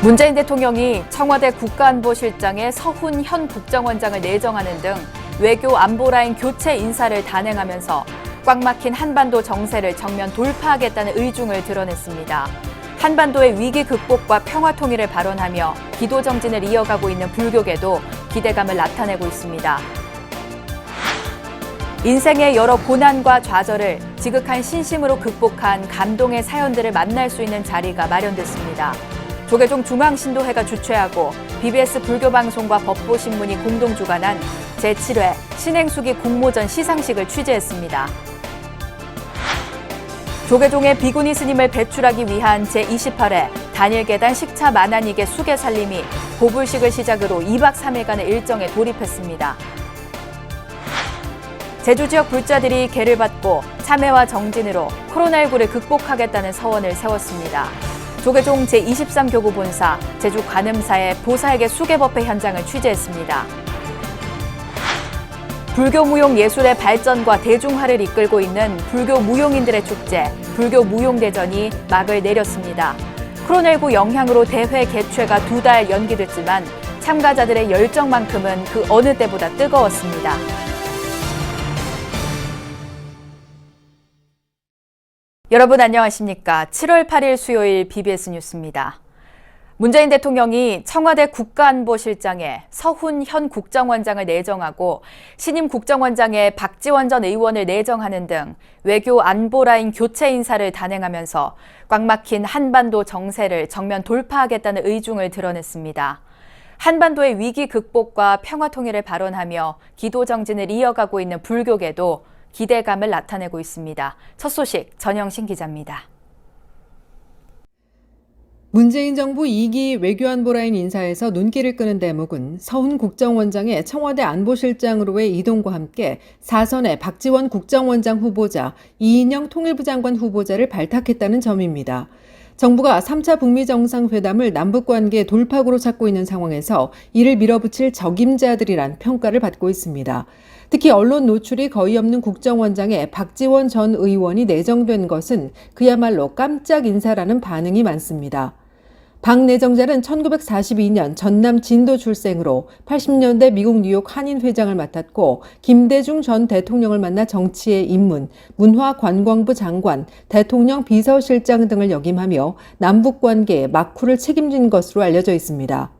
문재인 대통령이 청와대 국가안보실장에 서훈 현 국정원장을 내정하는 등 외교 안보라인 교체 인사를 단행하면서 꽉 막힌 한반도 정세를 정면 돌파하겠다는 의중을 드러냈습니다. 한반도의 위기 극복과 평화 통일을 발언하며 기도 정진을 이어가고 있는 불교계도 기대감을 나타내고 있습니다. 인생의 여러 고난과 좌절을 지극한 신심으로 극복한 감동의 사연들을 만날 수 있는 자리가 마련됐습니다. 조계종 중앙신도회가 주최하고 BBS 불교방송과 법보신문이 공동 주관한 제7회 신행수기 공모전 시상식을 취재했습니다. 조계종의 비구니 스님을 배출하기 위한 제28회 단일계단 식차 만안익의 수계 살림이 고불식을 시작으로 2박 3일간의 일정에 돌입했습니다. 제주 지역 불자들이 계를 받고 참회와 정진으로 코로나19를 극복하겠다는 서원을 세웠습니다. 조계종 제23교구 본사, 제주 관음사의 보살계 수계법회 현장을 취재했습니다. 불교 무용 예술의 발전과 대중화를 이끌고 있는 불교 무용인들의 축제, 불교 무용대전이 막을 내렸습니다. 코로나19 영향으로 대회 개최가 2달 연기됐지만 참가자들의 열정만큼은 그 어느 때보다 뜨거웠습니다. 여러분 안녕하십니까? 7월 8일 수요일 BBS 뉴스입니다. 문재인 대통령이 청와대 국가안보실장에 서훈 현 국정원장을 내정하고 신임 국정원장에 박지원 전 의원을 내정하는 등 외교 안보라인 교체 인사를 단행하면서 꽉 막힌 한반도 정세를 정면 돌파하겠다는 의중을 드러냈습니다. 한반도의 위기 극복과 평화 통일을 발언하며 기도 정진을 이어가고 있는 불교계도 기대감을 나타내고 있습니다. 첫 소식 전영신 기자입니다. 문재인 정부 2기 외교안보라인 인사에서 눈길을 끄는 대목은 서훈 국정원장의 청와대 안보실장으로의 이동과 함께 4선의 박지원 국정원장 후보자, 이인영 통일부 장관 후보자를 발탁했다는 점입니다. 정부가 3차 북미 정상회담을 남북관계 돌파구로 찾고 있는 상황에서 이를 밀어붙일 적임자들이란 평가를 받고 있습니다. 특히 언론 노출이 거의 없는 국정원장에 박지원 전 의원이 내정된 것은 그야말로 깜짝 인사라는 반응이 많습니다. 박 내정자는 1942년 전남 진도 출생으로 80년대 미국 뉴욕 한인회장을 맡았고 김대중 전 대통령을 만나 정치에 입문, 문화관광부 장관, 대통령 비서실장 등을 역임하며 남북관계의 막후를 책임진 것으로 알려져 있습니다.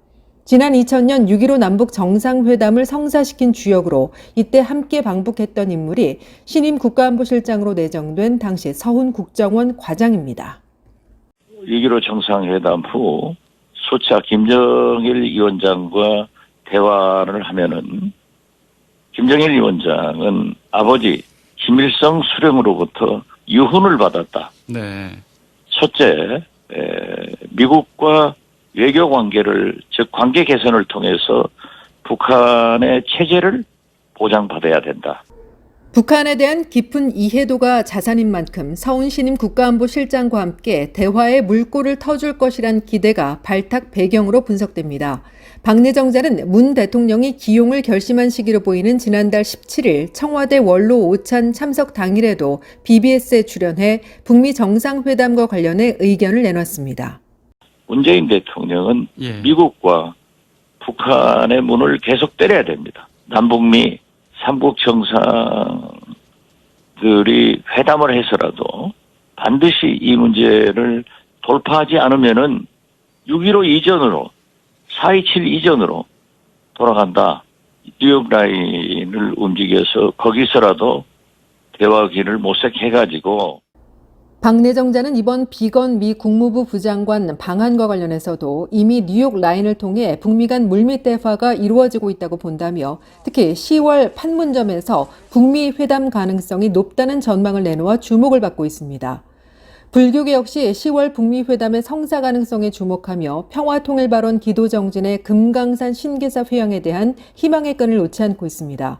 지난 2000년 6.15 남북 정상회담을 성사시킨 주역으로 이때 함께 방북했던 인물이 신임 국가안보실장으로 내정된 당시 서훈 국정원 과장입니다. 6.15 정상회담 후 소차 김정일 위원장과 대화를 하면은 김정일 위원장은 아버지 김일성 수령으로부터 유훈을 받았다. 네. 첫째, 미국과 외교 관계를, 즉 관계 개선을 통해서 북한의 체제를 보장받아야 된다. 북한에 대한 깊은 이해도가 자산인 만큼 서훈 신임 국가안보실장과 함께 대화의 물꼬를 터줄 것이란 기대가 발탁 배경으로 분석됩니다. 박 내정자는 문 대통령이 기용을 결심한 시기로 보이는 지난달 17일 청와대 원로 오찬 참석 당일에도 BBS에 출연해 북미 정상회담과 관련해 의견을 내놨습니다. 문재인 대통령은 미국과 북한의 문을 계속 때려야 됩니다. 남북미 삼국 정상들이 회담을 해서라도 반드시 이 문제를 돌파하지 않으면은 6.15 이전으로, 4.27 이전으로 돌아간다. 뉴욕 라인을 움직여서 거기서라도 대화기를 모색해가지고 박 내정자는 이번 비건 미 국무부 부장관 방한과 관련해서도 이미 뉴욕 라인을 통해 북미 간 물밑 대화가 이루어지고 있다고 본다며 특히 10월 판문점에서 북미 회담 가능성이 높다는 전망을 내놓아 주목을 받고 있습니다. 불교계 역시 10월 북미 회담의 성사 가능성에 주목하며 평화통일 발언 기도 정진의 금강산 신계사 회양에 대한 희망의 끈을 놓지 않고 있습니다.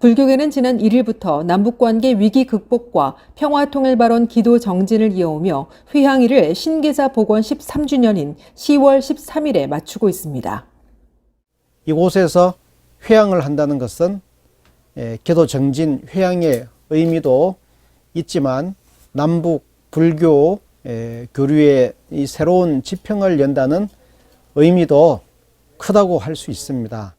불교계는 지난 1일부터 남북관계 위기 극복과 평화통일 발언 기도 정진을 이어오며 회향일을 신계사 복원 13주년인 10월 13일에 맞추고 있습니다. 이곳에서 회향을 한다는 것은 기도 정진 회향의 의미도 있지만 남북 불교 교류의 이 새로운 지평을 연다는 의미도 크다고 할 수 있습니다.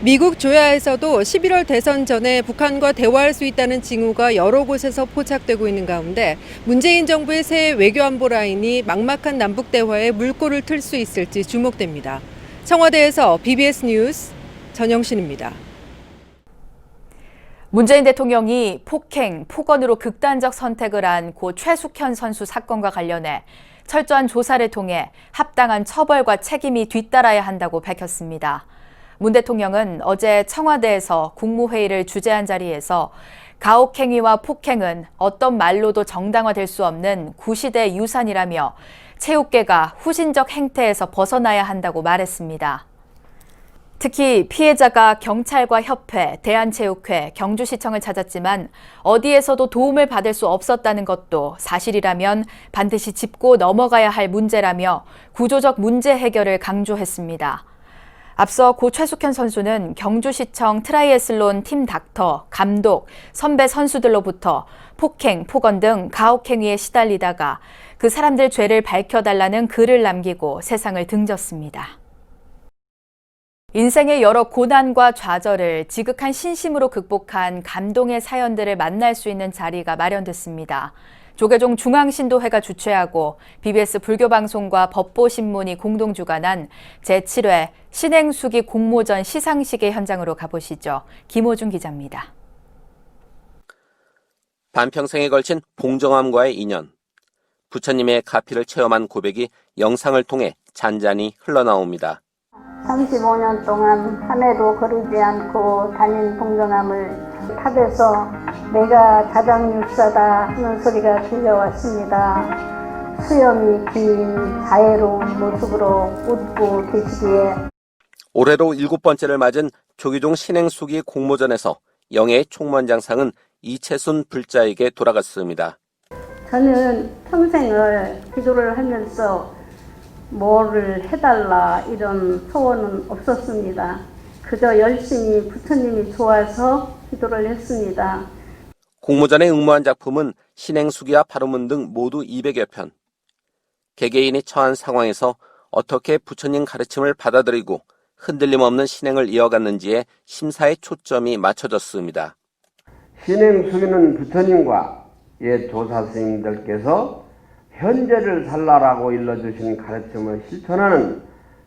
미국 조야에서도 11월 대선 전에 북한과 대화할 수 있다는 징후가 여러 곳에서 포착되고 있는 가운데 문재인 정부의 새 외교안보 라인이 막막한 남북 대화에 물꼬를 틀 수 있을지 주목됩니다. 청와대에서 BBS 뉴스 전영신입니다. 문재인 대통령이 폭행, 폭언으로 극단적 선택을 한 고 최숙현 선수 사건과 관련해 철저한 조사를 통해 합당한 처벌과 책임이 뒤따라야 한다고 밝혔습니다. 문 대통령은 어제 청와대에서 국무회의를 주재한 자리에서 가혹행위와 폭행은 어떤 말로도 정당화될 수 없는 구시대 유산이라며 체육계가 후진적 행태에서 벗어나야 한다고 말했습니다. 특히 피해자가 경찰과 협회, 대한체육회, 경주시청을 찾았지만 어디에서도 도움을 받을 수 없었다는 것도 사실이라면 반드시 짚고 넘어가야 할 문제라며 구조적 문제 해결을 강조했습니다. 앞서 고 최숙현 선수는 경주시청 트라이애슬론 팀 닥터, 감독, 선배 선수들로부터 폭행, 폭언 등 가혹행위에 시달리다가 그 사람들 죄를 밝혀달라는 글을 남기고 세상을 등졌습니다. 인생의 여러 고난과 좌절을 지극한 신심으로 극복한 감동의 사연들을 만날 수 있는 자리가 마련됐습니다. 조계종 중앙신도회가 주최하고 BBS 불교방송과 법보신문이 공동 주관한 제7회 신행수기 공모전 시상식의 현장으로 가보시죠. 김호준 기자입니다. 반평생에 걸친 봉정암과의 인연, 부처님의 가피를 체험한 고백이 영상을 통해 잔잔히 흘러나옵니다. 35년 동안 한 해도 거르지 않고 다닌 봉정암을 탑에서 내가 자장육사다 하는 소리가 들려왔습니다. 수염이 긴 자애로운 모습으로 웃고 계시기에 올해로 7번째를 맞은 조계종 신행수기 공모전에서 영예의 총무원장상은 이채순 불자에게 돌아갔습니다. 저는 평생을 기도를 하면서 뭐를 해달라 이런 소원은 없었습니다. 그저 열심히 부처님이 좋아서 기도를 했습니다. 공모전에 응모한 작품은 신행수기와 바로문 등 모두 200여 편. 개개인이 처한 상황에서 어떻게 부처님 가르침을 받아들이고 흔들림 없는 신행을 이어갔는지에 심사의 초점이 맞춰졌습니다. 신행수기는 부처님과 옛 조사 스님들께서 현재를 살라라고 일러주신 가르침을 실천하는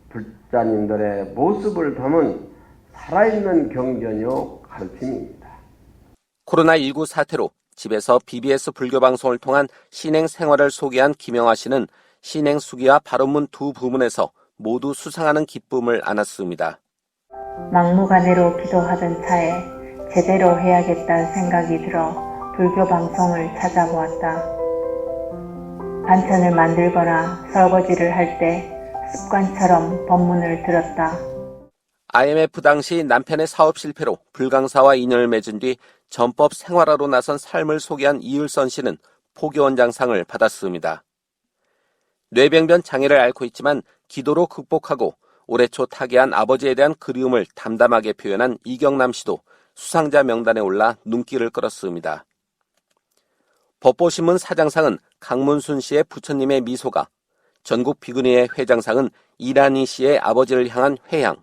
불자님들의 모습을 담은 살아있는 경전이요 가르침입니다. 코로나19 사태로 집에서 BBS 불교방송을 통한 신행 생활을 소개한 김영하 씨는 신행수기와 바로문 두 부문에서 모두 수상하는 기쁨을 안았습니다. 막무가내로 기도하던 차에 제대로 해야겠다는 생각이 들어 불교방송을 찾아보았다. 반찬을 만들거나 설거지를 할 때 습관처럼 법문을 들었다. IMF 당시 남편의 사업 실패로 불강사와 인연을 맺은 뒤 전법 생활화로 나선 삶을 소개한 이을선 씨는 포교원장상을 받았습니다. 뇌병변 장애를 앓고 있지만 기도로 극복하고 올해 초 타계한 아버지에 대한 그리움을 담담하게 표현한 이경남 씨도 수상자 명단에 올라 눈길을 끌었습니다. 법보신문 사장상은 강문순 씨의 부처님의 미소가, 전국 비구니의 회장상은 이란희 씨의 아버지를 향한 회향,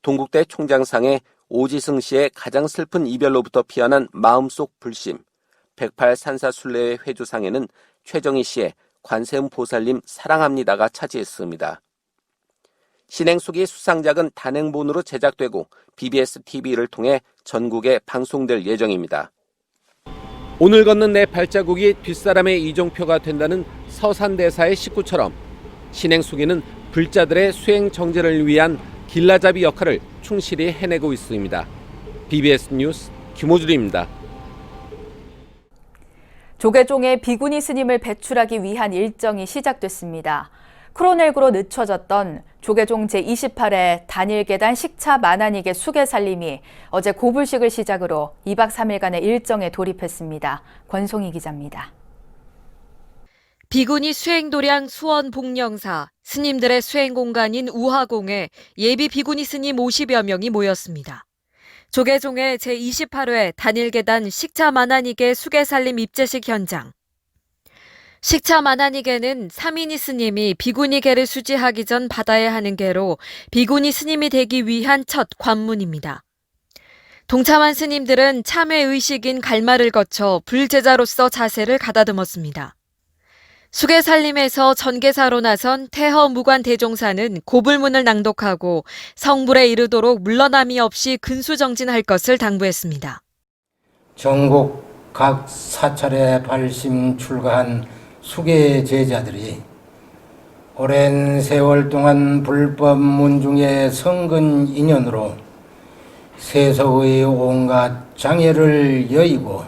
동국대 총장상의 오지승 씨의 가장 슬픈 이별로부터 피어난 마음속 불심, 108산사순례의 회주상에는 최정희 씨의 관세음 보살님 사랑합니다가 차지했습니다. 신행수기 수상작은 단행본으로 제작되고 BBS TV를 통해 전국에 방송될 예정입니다. 오늘 걷는 내 발자국이 뒷사람의 이종표가 된다는 서산대사의 식구처럼 신행수기는 불자들의 수행 정제를 위한 길라잡이 역할을 충실히 해내고 있습니다. BBS 뉴스 김호준입니다. 조계종의 비구니 스님을 배출하기 위한 일정이 시작됐습니다. 코로나19로 늦춰졌던 조계종 제28회 단일계단 식차 만안익의 수계살림이 어제 고불식을 시작으로 2박 3일간의 일정에 돌입했습니다. 권송희 기자입니다. 비구니 수행도량 수원 복령사, 스님들의 수행 공간인 우화공에 예비 비구니 스님 50여 명이 모였습니다. 조계종의 제28회 단일계단 식차 만안익의 수계살림 입제식 현장. 식차 만한이계는 사민이 스님이 비구니 계를 수지하기 전 받아야 하는 계로 비구니 스님이 되기 위한 첫 관문입니다. 동참한 스님들은 참회 의식인 갈마를 거쳐 불제자로서 자세를 가다듬었습니다. 수계살림에서 전계사로 나선 태허 무관 대종사는 고불문을 낭독하고 성불에 이르도록 물러남이 없이 근수정진할 것을 당부했습니다. 전국 각 사찰에 발심 출가한 수계 제자들이 오랜 세월 동안 불법 문중의 성근 인연으로 세속의 온갖 장애를 여의고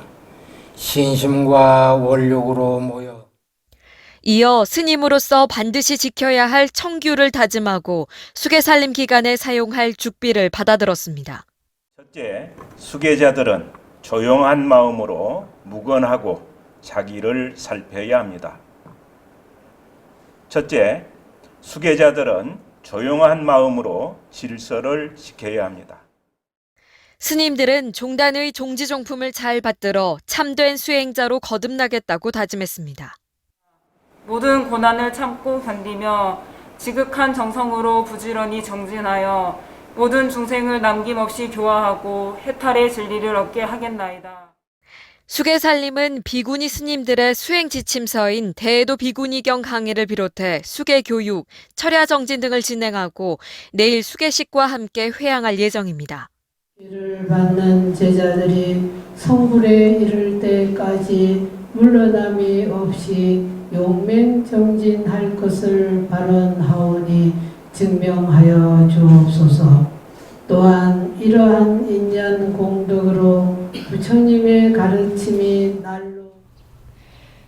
신심과 원력으로 모여 이어 스님으로서 반드시 지켜야 할 청규를 다짐하고 수계살림 기간에 사용할 죽비를 받아들었습니다. 첫째, 수계자들은 조용한 마음으로 묵언하고 자기를 살펴야 합니다. 첫째, 수계자들은 조용한 마음으로 질서를 지켜야 합니다. 스님들은 종단의 종지종품을 잘 받들어 참된 수행자로 거듭나겠다고 다짐했습니다. 모든 고난을 참고 견디며 지극한 정성으로 부지런히 정진하여 모든 중생을 남김없이 교화하고 해탈의 진리를 얻게 하겠나이다. 수계살림은 비구니 스님들의 수행 지침서인 대도 비구니경 강의를 비롯해 수계교육, 철야정진 등을 진행하고 내일 수계식과 함께 회향할 예정입니다. 이를 받는 제자들이 성불에 이를 때까지 물러남이 없이 용맹정진할 것을 발언하오니 증명하여 주옵소서. 또한 이러한 인연 공덕으로 부처님의 가르침이 날로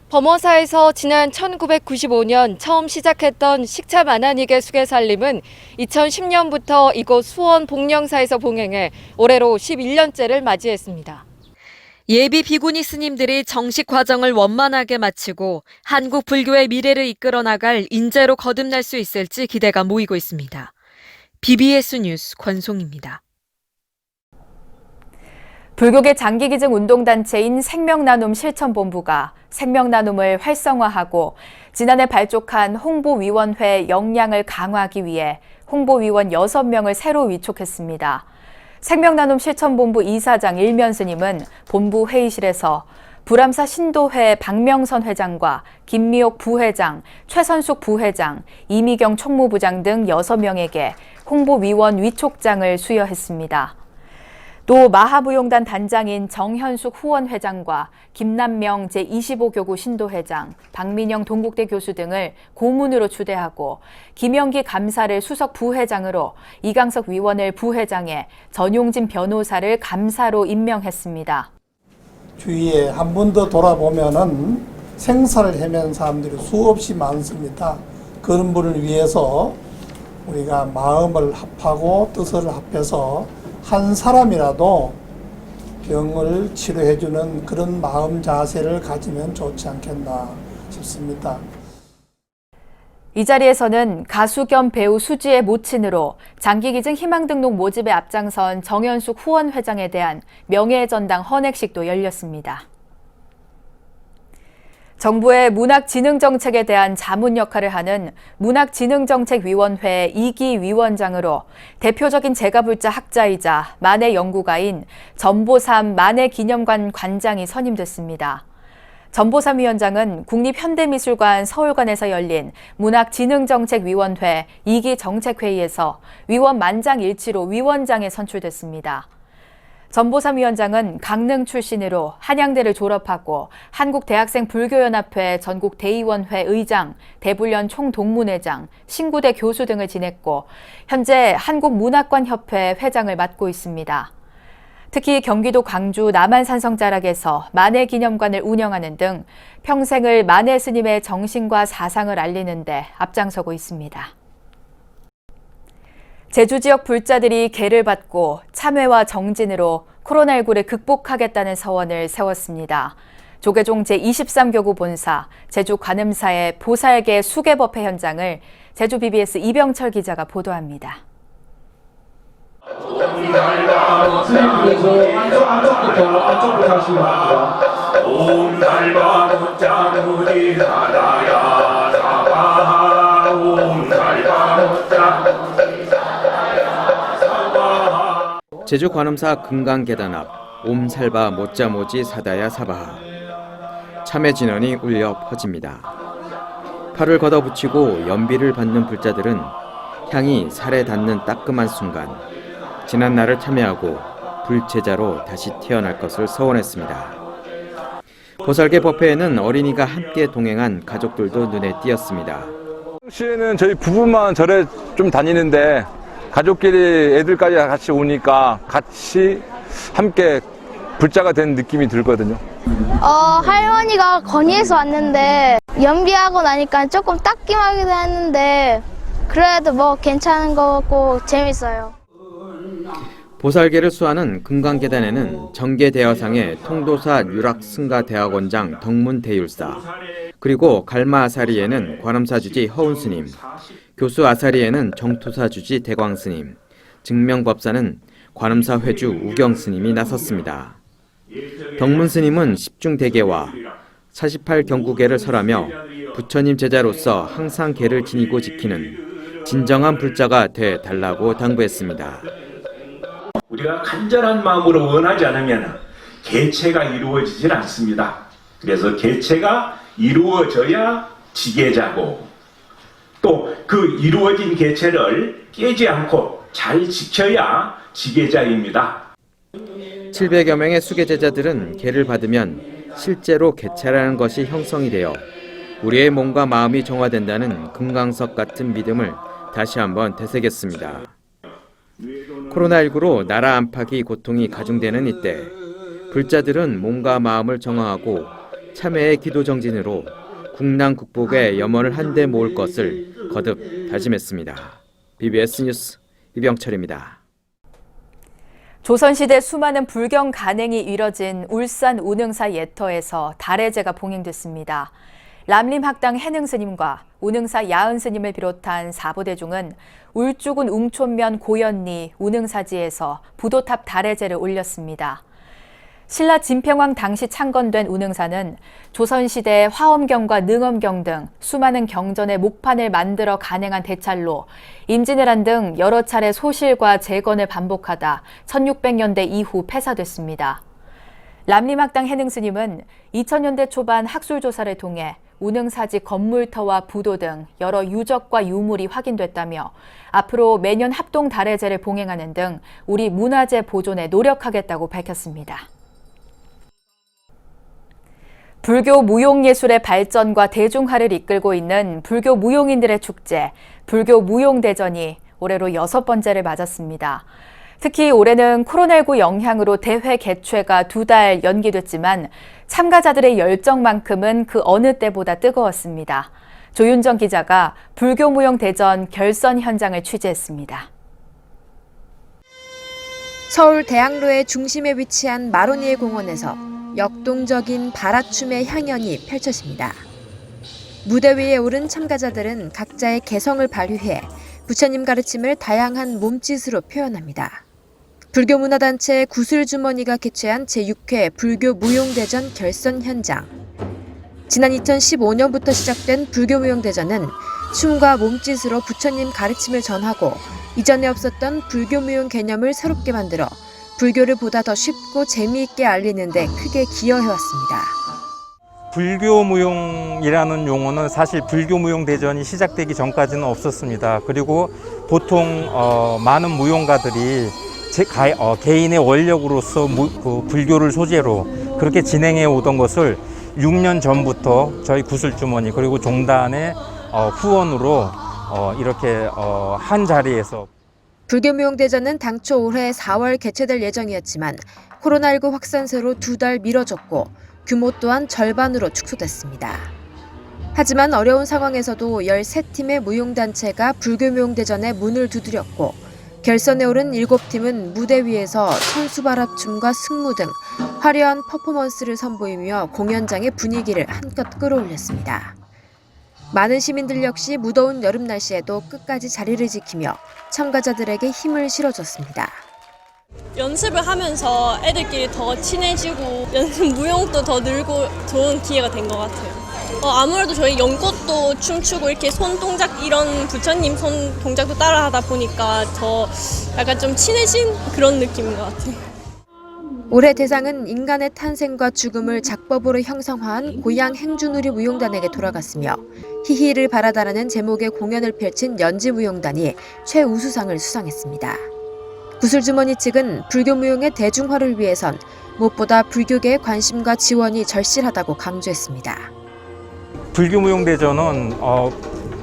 범어사에서 지난 1995년 처음 시작했던 식차 만한이계 수계살림은 2010년부터 이곳 수원 복령사에서 봉행해 올해로 11년째를 맞이했습니다. 예비 비구니 스님들이 정식 과정을 원만하게 마치고 한국 불교의 미래를 이끌어 나갈 인재로 거듭날 수 있을지 기대가 모이고 있습니다. BBS 뉴스 권송입니다. 불교계 장기기증 운동단체인 생명나눔 실천본부가 생명나눔을 활성화하고 지난해 발족한 홍보위원회 역량을 강화하기 위해 홍보위원 6명을 새로 위촉했습니다. 생명나눔 실천본부 이사장 일면스님은 본부 회의실에서 불암사 신도회 박명선 회장과 김미옥 부회장, 최선숙 부회장, 이미경 총무부장 등 6명에게 홍보위원 위촉장을 수여했습니다. 또 마하무용단 단장인 정현숙 후원회장과 김남명 제25교구 신도회장, 박민영 동국대 교수 등을 고문으로 추대하고 김영기 감사를 수석 부회장으로 이강석 위원을 부회장에 전용진 변호사를 감사로 임명했습니다. 주위에 한 번 더 돌아보면은 생사를 헤매는 사람들이 수없이 많습니다. 그런 분을 위해서 우리가 마음을 합하고 뜻을 합해서 한 사람이라도 병을 치료해주는 그런 마음 자세를 가지면 좋지 않겠나 싶습니다. 이 자리에서는 가수 겸 배우 수지의 모친으로 장기기증 희망등록 모집에 앞장선 정현숙 후원회장에 대한 명예전당 헌액식도 열렸습니다. 정부의 문학진흥정책에 대한 자문 역할을 하는 문학진흥정책위원회 2기 위원장으로 대표적인 제가불자 학자이자 만해 연구가인 전보삼 만해기념관 관장이 선임됐습니다. 전보삼 위원장은 국립현대미술관 서울관에서 열린 문학진흥정책위원회 2기 정책회의에서 위원 만장일치로 위원장에 선출됐습니다. 전보삼 위원장은 강릉 출신으로 한양대를 졸업하고 한국대학생불교연합회 전국대의원회 의장, 대불련 총동문회장, 신구대 교수 등을 지냈고 현재 한국문학관협회 회장을 맡고 있습니다. 특히 경기도 광주 남한산성자락에서 만해기념관을 운영하는 등 평생을 만해 스님의 정신과 사상을 알리는 데 앞장서고 있습니다. 제주 지역 불자들이 계를 받고 참회와 정진으로 코로나19를 극복하겠다는 서원을 세웠습니다. 조계종 제23교구 본사, 제주 관음사의 보살계 수계법회 현장을 제주 BBS 이병철 기자가 보도합니다. 안쪽부터 하시면 됩니다. 옴 살바 모짜 무지 사다야 사바하 옴 살바 모짜 무지 사다야 사바하. 제주 관음사 금강계단 앞 옴살바 모짜모지 사다야 사바하. 참회 진언이 울려 퍼집니다. 팔을 걷어붙이고 연비를 받는 불자들은 향이 살에 닿는 따끔한 순간 지난 날을 참회하고 불제자로 다시 태어날 것을 서원했습니다. 보살개 법회에는 어린이가 함께 동행한 가족들도 눈에 띄었습니다. 당시에는 저희 부부만 절에 좀 다니는데 가족끼리 애들까지 같이 오니까 같이 함께 불자가 된 느낌이 들거든요. 할머니가 건의해서 왔는데 연비하고 나니까 조금 따끔하기도 했는데 그래도 뭐 괜찮은 거 같고 재밌어요. 보살개를 수하는 금강계단에는 정계대여상의 통도사 유락승가대학원장 덕문대율사, 그리고 갈마아사리에는 관음사주지 허운스님, 교수 아사리에는 정토사주지 대광스님, 증명법사는 관음사 회주 우경스님이 나섰습니다. 덕문스님은 십중대계와 48경구계를 설하며 부처님 제자로서 항상 계를 지니고 지키는 진정한 불자가 돼 달라고 당부했습니다. 우리가 간절한 마음으로 원하지 않으면 개체가 이루어지질 않습니다. 그래서 개체가 이루어져야 지계자고, 또 그 이루어진 개체를 깨지 않고 잘 지켜야 지계자입니다. 700여 명의 수계 제자들은 계를 받으면 실제로 개체라는 것이 형성이 되어 우리의 몸과 마음이 정화된다는 금강석 같은 믿음을 다시 한번 되새겼습니다. 코로나19로 나라 안팎이 고통이 가중되는 이때 불자들은 몸과 마음을 정화하고 참회의 기도 정진으로 국난 극복에 염원을 한데 모을 것을 거듭 다짐했습니다. BBS 뉴스 이병철입니다. 조선시대 수많은 불경 간행이 이뤄진 울산 운흥사 예터에서 달해제가 봉행됐습니다. 람림학당 해능스님과 운흥사 야은스님을 비롯한 사부대중은 울주군 웅촌면 고연리 운흥사지에서 부도탑 달해제를 올렸습니다. 신라 진평왕 당시 창건된 운흥사는 조선시대 화엄경과 능엄경 등 수많은 경전의 목판을 만들어 간행한 대찰로 임진왜란 등 여러 차례 소실과 재건을 반복하다 1600년대 이후 폐사됐습니다. 람림학당 해능스님은 2000년대 초반 학술조사를 통해 운흥사지 건물터와 부도 등 여러 유적과 유물이 확인됐다며 앞으로 매년 합동 달해제를 봉행하는 등 우리 문화재 보존에 노력하겠다고 밝혔습니다. 불교 무용예술의 발전과 대중화를 이끌고 있는 불교 무용인들의 축제, 불교 무용대전이 올해로 6번째를 맞았습니다. 특히 올해는 코로나19 영향으로 대회 개최가 2달 연기됐지만 참가자들의 열정만큼은 그 어느 때보다 뜨거웠습니다. 조윤정 기자가 불교 무용대전 결선 현장을 취재했습니다. 서울 대학로의 중심에 위치한 마로니에 공원에서 역동적인 바라춤의 향연이 펼쳐집니다. 무대 위에 오른 참가자들은 각자의 개성을 발휘해 부처님 가르침을 다양한 몸짓으로 표현합니다. 불교문화단체 구슬주머니가 개최한 제6회 불교 무용대전 결선 현장. 지난 2015년부터 시작된 불교 무용대전은 춤과 몸짓으로 부처님 가르침을 전하고 이전에 없었던 불교 무용 개념을 새롭게 만들어 불교를 보다 더 쉽고 재미있게 알리는 데 크게 기여해왔습니다. 불교 무용이라는 용어는 사실 불교 무용대전이 시작되기 전까지는 없었습니다. 그리고 보통 많은 무용가들이 개인의 원력으로서 불교를 소재로 그렇게 진행해 오던 것을 6년 전부터 저희 구슬주머니 그리고 종단의 후원으로 이렇게 한 자리에서 불교무용대전은 당초 올해 4월 개최될 예정이었지만 코로나19 확산세로 2달 미뤄졌고 규모 또한 절반으로 축소됐습니다. 하지만 어려운 상황에서도 13팀의 무용단체가 불교무용대전에 문을 두드렸고 결선에 오른 7팀은 무대 위에서 천수바라춤과 승무 등 화려한 퍼포먼스를 선보이며 공연장의 분위기를 한껏 끌어올렸습니다. 많은 시민들 역시 무더운 여름 날씨에도 끝까지 자리를 지키며 참가자들에게 힘을 실어줬습니다. 연습을 하면서 애들끼리 더 친해지고 무용도 더 늘고 좋은 기회가 된 것 같아요. 아무래도 저희 연꽃도 춤추고 이렇게 손 동작 이런 부처님 손 동작도 따라하다 보니까 더 약간 좀 친해진 그런 느낌인 것 같아요. 올해 대상은 인간의 탄생과 죽음을 작법으로 형성화한 고양 행주누리 무용단에게 돌아갔으며 희희를 바라다라는 제목의 공연을 펼친 연지무용단이 최우수상을 수상했습니다. 구슬주머니 측은 불교 무용의 대중화를 위해선 무엇보다 불교계의 관심과 지원이 절실하다고 강조했습니다. 불교무용대전은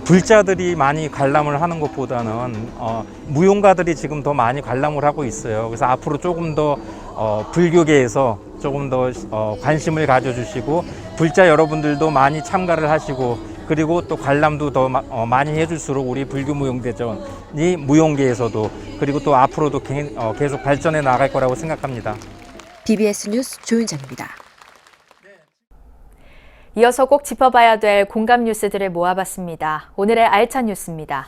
불자들이 많이 관람을 하는 것보다는 무용가들이 지금 더 많이 관람을 하고 있어요. 그래서 앞으로 조금 더 불교계에서 조금 더 관심을 가져주시고 불자 여러분들도 많이 참가를 하시고 그리고 또 관람도 더 많이 해줄수록 우리 불교무용대전이 무용계에서도 그리고 또 앞으로도 계속 발전해 나갈 거라고 생각합니다. BBS 뉴스 조윤정입니다. 이어서 꼭 짚어봐야 될 공감 뉴스들을 모아봤습니다. 오늘의 알찬 뉴스입니다.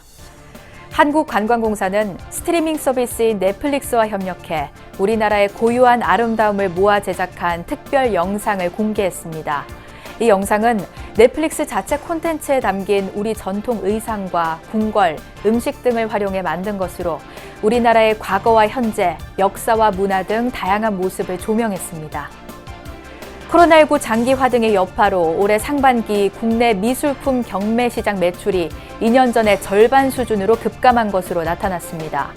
한국관광공사는 스트리밍 서비스인 넷플릭스와 협력해 우리나라의 고유한 아름다움을 모아 제작한 특별 영상을 공개했습니다. 이 영상은 넷플릭스 자체 콘텐츠에 담긴 우리 전통 의상과 궁궐, 음식 등을 활용해 만든 것으로 우리나라의 과거와 현재, 역사와 문화 등 다양한 모습을 조명했습니다. 코로나19 장기화 등의 여파로 올해 상반기 국내 미술품 경매 시장 매출이 2년 전의 절반 수준으로 급감한 것으로 나타났습니다.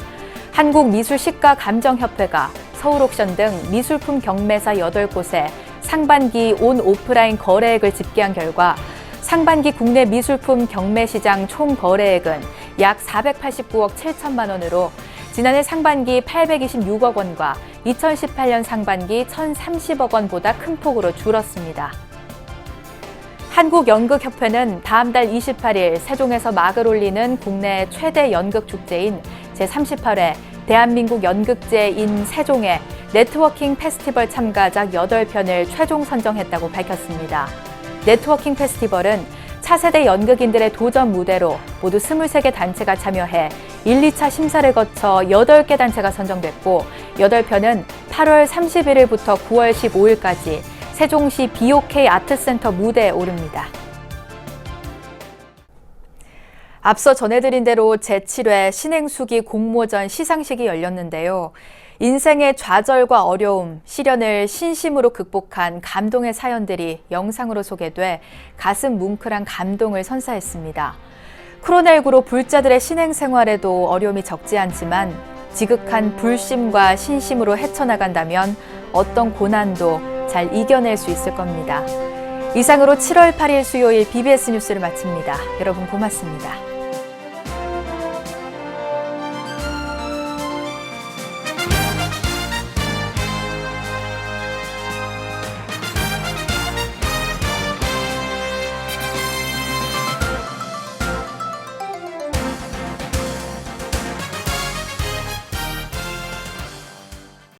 한국미술시가감정협회가 서울옥션 등 미술품 경매사 8곳에 상반기 온 오프라인 거래액을 집계한 결과 상반기 국내 미술품 경매 시장 총 거래액은 약 489억 7천만 원으로 지난해 상반기 826억 원과 2018년 상반기 1,030억 원보다 큰 폭으로 줄었습니다. 한국연극협회는 다음 달 28일 세종에서 막을 올리는 국내 최대 연극축제인 제38회 대한민국 연극제인 세종에 네트워킹 페스티벌 참가작 8편을 최종 선정했다고 밝혔습니다. 네트워킹 페스티벌은 차세대 연극인들의 도전 무대로 모두 23개 단체가 참여해 1, 2차 심사를 거쳐 8개 단체가 선정됐고 8편은 8월 31일부터 9월 15일까지 세종시 BOK 아트센터 무대에 오릅니다. 앞서 전해드린 대로 제7회 신행수기 공모전 시상식이 열렸는데요. 인생의 좌절과 어려움, 시련을 신심으로 극복한 감동의 사연들이 영상으로 소개돼 가슴 뭉클한 감동을 선사했습니다. 코로나19로 불자들의 신행생활에도 어려움이 적지 않지만 지극한 불심과 신심으로 헤쳐나간다면 어떤 고난도 잘 이겨낼 수 있을 겁니다. 이상으로 7월 8일 수요일 BBS 뉴스를 마칩니다. 여러분 고맙습니다.